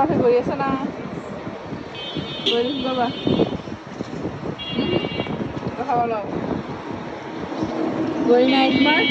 বাসে গড়িয়েছে না গড়িয়েছে বাবা কথা বলো গড়ি না একবার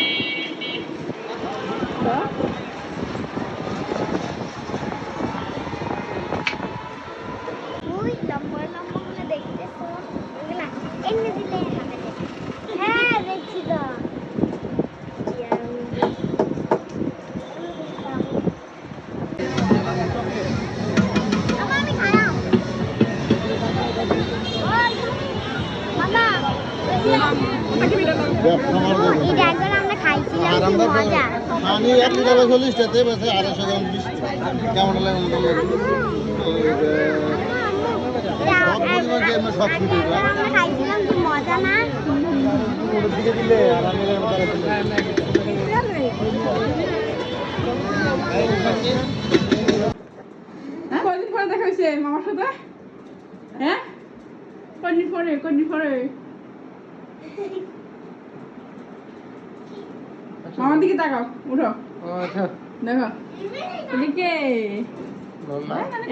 কদিন পরে দেখা হয়েছে মামার সাথে হ্যাঁ কদিন পরে মামার দিকে তাকাও উঠো দেখো এদিকে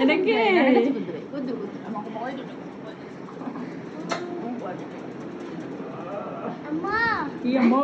এদিকে কি আম্মু